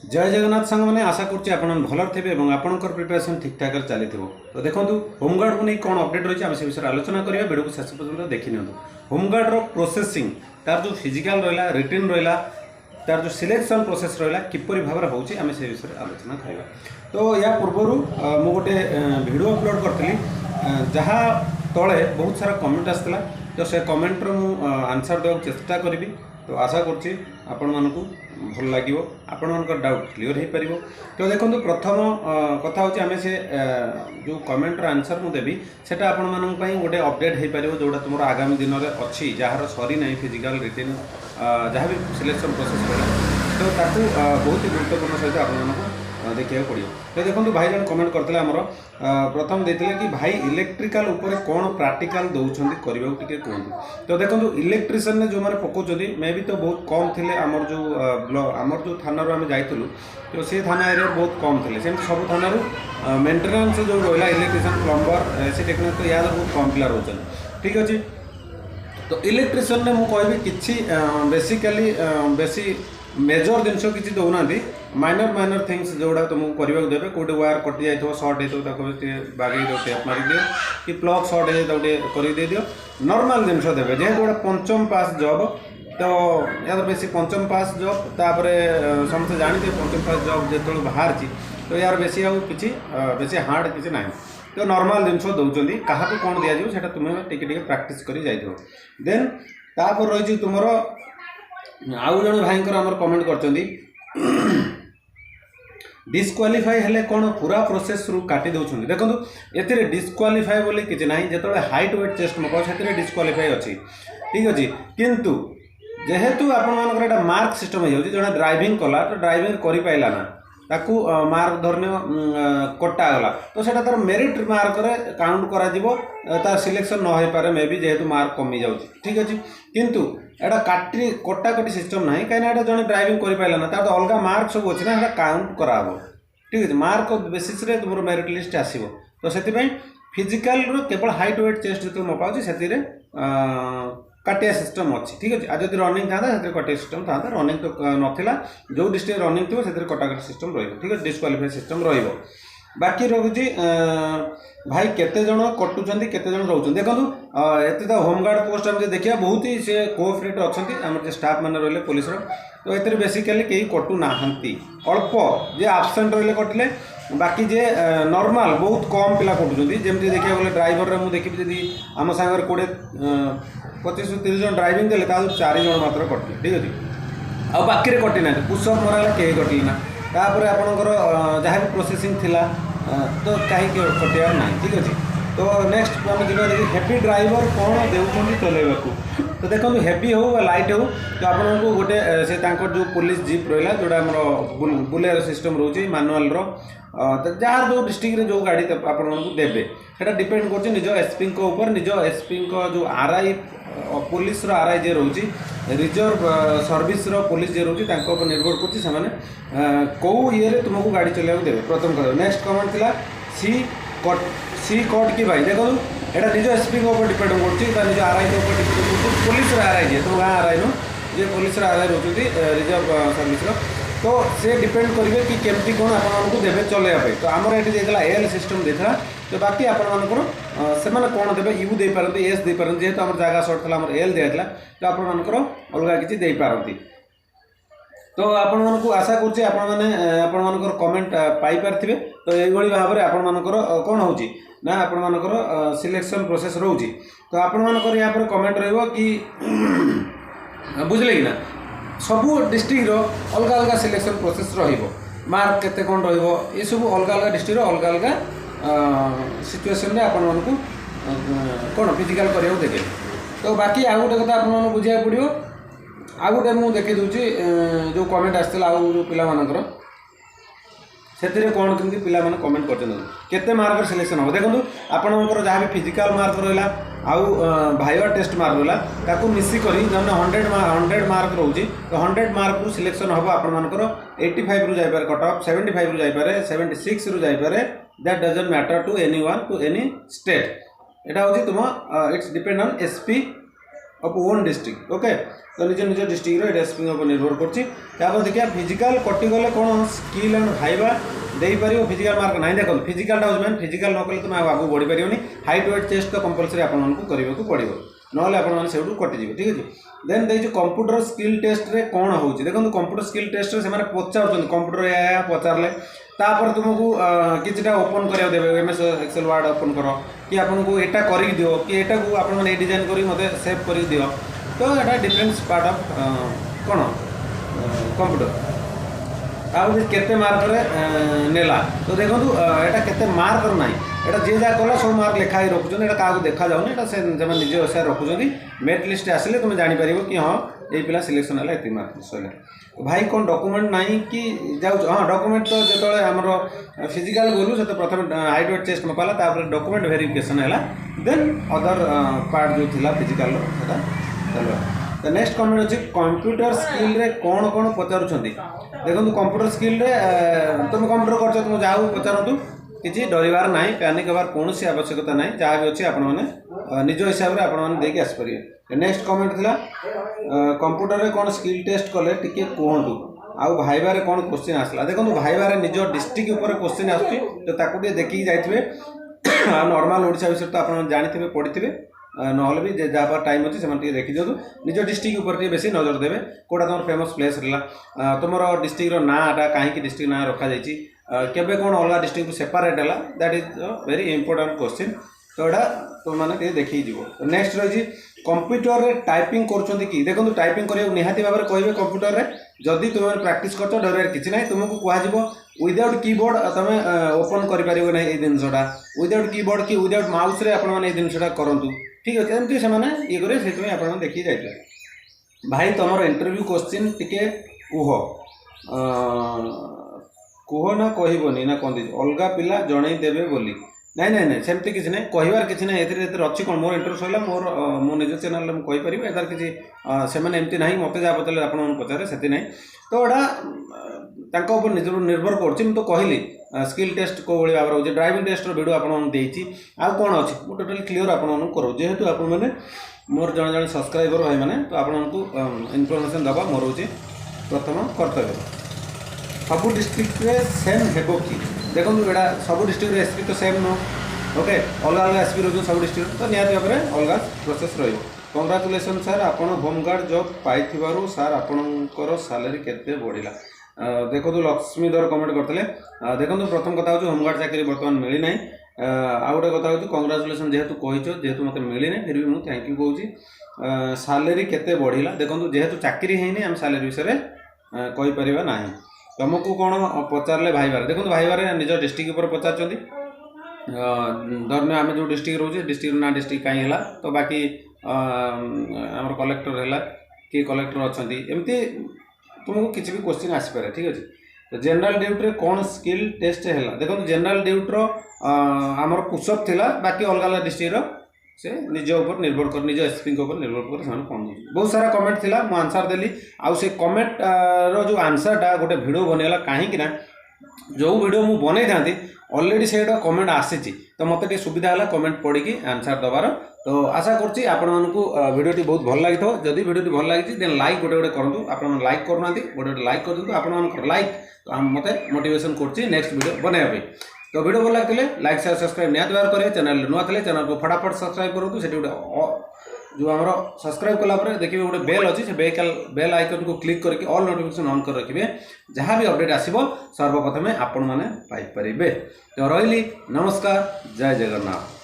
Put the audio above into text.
जय जगन्नाथ सांग मैंने आशा करुच्ची आप भलर थे और आपंकर प्रिपेरेसन ठीक ठाक चली तो देखो होमगार्ड को नहीं कौन अपडेट रही है से विषय आलोचना करिया वीडियो को शेष पर्यटन देखी नि होमगार्ड प्रोसेसिंग तार जो फिजिकल रहा रिटिन रहा तार जो सिलेक्शन प्रोसेस रहा किपरि भाव में होची आम से विषय आलोचना करवा। तो या पूर्वर मु गोटे वीडियो अपलोड करी जहाँ तले बहुत सारा कमेंट आसाला तो से कमेंटर मु आंसर देवा चेष्टा करी। तो आशा करुच्ची आपण मानकु भल लगे आपण मान डाउट क्लीयर हो पार। तो देखो प्रथम कथा हूँ आम से जो कमेंटर आंसर मुझे देवी से आपण मान गोटे अपडेट हो पार जोटा तुम आगामी दिन में अच्छी जार सरी ना फिजिकल रिटेन जहाँ भी सिलेक्शन प्रोसेस रहा तो ताकू बहुत ही गुरुत्वपूर्ण सहित आप देखा पड़ो। तो देखो भाई जन कमेंट करते आमर प्रथम देते कि भाई इलेक्ट्रिकल उपर कौन प्राक्टिकल दौरान करने टे कहतु। तो देखो इलेक्ट्रिशियन ने जो मैंने पकाउं मे भी तो बहुत कम थे आमर जो थाना आम जाइलु तो से थाना एरिया बहुत कम थे सेम सब थाना मेन्टेनान्स जो रहा इलेक्ट्रिशियन प्लम्बर से टेक्निक तो याद बहुत कम पिला रोचन ठीक अच्छे। तो इलेक्ट्रिशियन ने मुझे किसी बेसिकली बेसी मेजर जिनस किसी दौना माइनर माइनर थिंग्स जोड़ा तुमको करने देवे कौटे वायर कटि जाए सर्ट होते बागे टेप मारी दियो कि प्लग सर्ट हो कर दियो नॉर्मल जिनस देवे जेहेतु गोटे पंचम पास जॉब तो या बेसी पंचम पास जॉब तापर समस्त जानते पंचम पास जॉब जो बाहर तो यार बेसी आसी बेसी हार्ड किसी ना तो नॉर्मल जिनस दौरान क्या कौन दि जाए तुम्हें टे प्राक्ट कर देन तापर रही तुम आउ जन भाई आमर कमेंट कर डिस्क्वालीफाई हेले कौन पूरा प्रोसेस रु काटी दौरान। देखो ये डिस्क्वालीफाई बोली किसी ना जो हाइट वेट चेस्ट मक से डिस्क्वालीफाई अच्छी ठीक अच्छे किंतु जेहेतु आप मार्क सिस्टम हो जो ड्राइविंग कला तो ड्राइविंग कर पाइला ना ताकू मार्क धरने कटागला तो सेटा तार मेरिट मार्क रे काउंट करा तार सिलेक्शन न हो पारे मे भी जेहेतु मार्क कमी जाऊँ ठीक अच्छे किंतु एटा काटी कटाकटी सिस्टम ना कहीं जन ड्राइविंग कर पाइला ना तार तो अलग मार्क सब अच्छे ना काउंट कराब ठीक अच्छे मार्क बेसिस रे तुम मेरिट लिस्ट आसो। तो से फिजिकल केवल हाइट वेट चेस्ट जो मपाऊँ से काटिया सिस्टम अच्छी ठीक अच्छे। आज जब रनिंग था कटिया सिस्टम था रनिंग तो नाला जो डिस्ट्रिक्ट रनिंग थी से कटाकटी सिस्टम रही ठीक है डिस्क्वालीफाई सिस्टम बाकी रखुची भाई केते जन कटुंट केते जन रोच। देखो ये तो होमगार्ड पोस्ट आम देखा बहुत ही से कोऑपरेट अच्छा आम स्टाफ मैंने रही पुलिस तो ये बेसिकाली कहीं कटु ना अल्प जे आबसेंट रही कटिले बाकी जे नॉर्मल बहुत कम पिला कटुँच जमी देखा गले ड्राइवर मुझे देखी जी आम सागर 20-25-30 जन ड्राइविंग देते 4 जन मात्र कटिले ठीक अच्छे आ बाकी कटि ना पुषअप मराला कहीं कटिले ना तापर आपणकर जहाँ भी प्रोसेसिंग थिला तो कहीं कटियार ना ठीक अच्छे। तो नेक्स्ट आम जा हेवी ड्राइवर कौन देउछन चलेबा तो देखो हेवी हो लाइट हो तो आपको गोटे से जो पुलिस जीप रहा जोड़ा आम बुलेर सिस्टम रोचे मानुआल जार जो डिस्ट्रिक्ट जो गाड़ी आपको देवे से डिपेंड कर निज एसपी ऊपर निज एसपी जो आरआई पुलिस आरआई जे रोचे रिजर्व सर्विस पुलिस जे रोचे निर्भर कर कौ ये तुमको गाड़ी चलाइक देवे प्रथम कथा। नेक्स्ट कमेंट थिला सी कट कि भाई देखो यहाँ निज एसपी डिपेंड कर निज आरआई ऊपर डिपेंड कर पुलिस आरआई जे तुम गाँ आरआई नु जे पुलिस आरआई रोचे रिजर्व सर्विस तो से डिपेंड करेंगे कि केमती कौन आपको देवे चलैया तो आमर ये देता एल सिस्टम देता तो बाकी आपंकर से कौन देवे यू दे पारती एस दे पारती जेहेतु आम जगह सर्ट था एल दिया तो आपंकर अलग किसी दे पारती। तो आपको आशा कर कमेंट पाई पारे तो ये भाव में आपर कौन हो ना आपर सिलेक्शन प्रोसेस रोचे तो आपर यहाँ पर कमेंट रही बुझे कि ना सबू डिस्ट्रिक्ट अलग अलग सिलेक्शन प्रोसेस मार्क केते कौन ये सब अलग अलग डिस्ट्रिक्ट अलग अलग सिचुएसन आपको कौन फिजिकल करने देखे। तो बाकी आउ गोटे कथा आप बुझा पड़ो आ गोटे मुझे देखी दूसरी जो कमेंट आसाला जो पिलाମାନଙ୍କର से कौन केमती पिला कमेंट करते मार्क सिलेक्शन हम देखो आपंकर जहाँ भी फिजिकल मार्क रहा आउ भाइवा टेस्ट मार्क रहा ताकू मिसिक जब 100 मार्क रोचे तो 100 मार्क रु सिलेक्शन हम आपर 85 रु जापे कट ऑफ 75 रु जापे 76 रु जापे that doesn't matter to any one to any state. यहाँ हूँ तुम it's depend on SP of own district okay तो निज निज डिस्ट्रिक्ट एसपी ऊपर निर्भर कर देखिए फिजिकल कटिगले कौन स्किल एंड भाइबा दे पार फिजिकल मार्क ना देखो फिजिकल मेन फिजिकल न कले तुम आगे बढ़ी पारे हाइट वेट चेस्ट तो कंपलसरी आपको पड़ो ना आपने कटिज ठीक है देन देखिए कंप्यूटर स्किल टेस्ट रे कौन हो देखो कंप्यूटर स्किल टेस्ट रे से पचार कंप्यूटर या पचारे तापर तुमको किसी ओपन करा देवे एमएस एक्सेल वर्ड ओपन कर कि आपको एटा कर दियो कि एटा को आप डिजाइन कर मत सेव कर दियो तो यहाँ डिफरेन्स पार्ट ऑफ कौन कंप्यूटर आउ केते मार्क रे नेला तो देखो यहाँ केते मार्क ना यहाँ जी जहाँ कला सब मार्क लिखाई रखुच्च क्या देखा जाऊनी से निजे अनुसार रखुच्च मेरिट लिस्ट आसिले तुम जापर कि हाँ ये पिला सिलेक्शन है ये मार्क सर भाई कौन डॉक्यूमेंट नहीं कि जाऊँ हाँ डॉक्यूमेंट तो जो आमर फिजिकल गलु से प्रथम हाइट वेट चेस्ट मपाला डॉक्यूमेंट वेरिफिकेशन है देन अदर पार्ट जो थी फिजिकल चलो तो नेक्स्ट कमेंट अच्छी कंप्यूटर स्किल रे कौन कौन पचारुंट देखो कंप्यूटर स्किल रे तुम कंप्यूटर कर तुम जाओ पचारतु किसी डरबार ना पैनिक हबार कौन आवश्यकता ना जहाँ भी अच्छे आपने निज हिसाब से आपके आसपारे नेक्स्ट कमेंट थी कंप्यूटर रे कौन स्किल टेस्ट कले टी कहतु आउ भाइबारे कौन क्वेश्चन आसला देखो भाइबारे निज डिस्ट्रिक्ट उपर क्वेश्चन आसुच्छी तो ताकू देखिए जाइए नॉर्मल ओडिशा विषय तो आप जानी पढ़ी ना भी जहाँ टाइम अच्छे से देखी दिखाँ निज डिस्ट्रिक्ट उपर बेसी नजर देवे कौटा तुम फेमस प्लेस रहा तुम डिस्ट्रिक्ट नाटा कहीं डिस्ट्रिक्ट ना रखा जाइए केबे कौन अलग डिस्ट्रिक्ट सेपरेट है that is very important question तो यहाँ तुमने देखी जीव नेक्स्ट रही कंप्यूटर रे टाइपिंग कर देखो टाइपिंग करने निहाती भाव में कहे कंप्यूटर रे जदि तुम प्रैक्टिस कर डर किसी ना तुमको कह विदाउट कीबोर्ड तुम ओपन कर जिनसा विदाउट कीबोर्ड कि विदाउट माउस रे आपने जिनसा करूँ ठीक अच्छे एमती से ये करें से आप देखिए जाइए भाई तुम इंटरव्यू क्वेश्चन टिके कह ना कहबनी ना कौन अलग पिला जन देवे बोली नाई नाई नाई सेमती किसी ना कहबार किसी ना अच्छी कौन मोर इंटरव्यू सरला मोर मो निज चैनल में कहीपर यार किसी से एमती ना मत जहाँ पचारे आप पचारे से ना तो यहाँ निज निर्भर कर तो कहली स्किल टेस्ट कौ भाव हो ड्राइविंग टेस्ट वीडियो आपको आउ कौन अच्छी मुझे टोटाली क्लीयर आपको करो जेहेतु आप मोर जन जन सब्सक्राइबर भाई मैंने तो आपको इनफर्मेशन दबा मोर हूँ प्रथम कर्तव्य सब डिस्ट्रिक्ट रे सेम हेबो कि देखो यहाँ सब डिस्ट्रिक्ट रे एसपी तो सेम नुह ओके अलग अलग एसपी रोज सब डिस्ट्रिक्ट तो निहत भाव में अलग प्रोसेस रही कंग्राचुलेसन सर आपन होमगार्ड जॉब पाई सर आपणकर सैलरी केते बढ़िला देखो लक्ष्मीधर कमेंट करते देखो प्रथम कथा हूँ होमगार्ड चाकरी बर्तमान मिली ना आउ गोटे कथा हूँ कंग्राचुलेसन जेहेतु कहीच जेहेतु मत मिली ना फिर भी मुझे थैंक यू कहूँ सैलरी केते बढ़िला देखो जेहेतु चाकरी है आम सैलरी विषय कहीपर ना तुमको कौन पचारे भाइबारे देखो भाइबारे निज डिस्ट्रिक्ट उपर पचार धरने आम जो डिस्ट्रिक्ट रोचे डिस्ट्रिक्ट ना डिस्ट्रिक्ट कहीं है तो बाकी आम कलेक्टर है कि कलेक्टर अच्छा एमती तुमको किसी भी क्वेश्चन आसपे ठीक अच्छे तो जनरल ड्यूटी कौन स्किल टेस्ट है देखो जनरल ड्यूटी आमर पुशअप थिला बाकी अलग अलग डिस्ट्रिक्ट से निज ऊपर निर्भर कर निज एसपी ऊपर निर्भर कर कौन बहुत सारा कमेंट थिला मु आंसर देली आउ से कमेंट रो जो आंसरटा गोटे वीडियो बनैला कहीं जो वीडियो मु बनै था ऑलरेडी से कमेंट आसी तो मत सुविधा है कमेंट पढ़ी आंसर दबार तो आशा करुँच वीडियोटी बहुत भल लगी जदि वीडियोटी भल लगी देन लाइक गोटे गोटे करूँ आप लाइक करूना गोटे लाइक कर दिखाँ आप लाइक तो मत मोटिवेशन कर नेक्स्ट वीडियो बनाया तो वीडियो भल लगे लाइक शेयर सब्सक्राइब निहत बार करेंगे चैनल नुआ थे चैनल को फटाफट सब्सक्राइब करूँ से गोटे जो आम सब्सक्राइब कलापर देखिए गोटे बेल अच्छी से बेल आइकन को क्लिक करके ऑल नोटिफिकेशन ऑन कर रखिए जहाँ भी अपडेट आसो सर्वप्रथमे आपण मैंने पाइपर तो रही नमस्कार जय जगन्नाथ।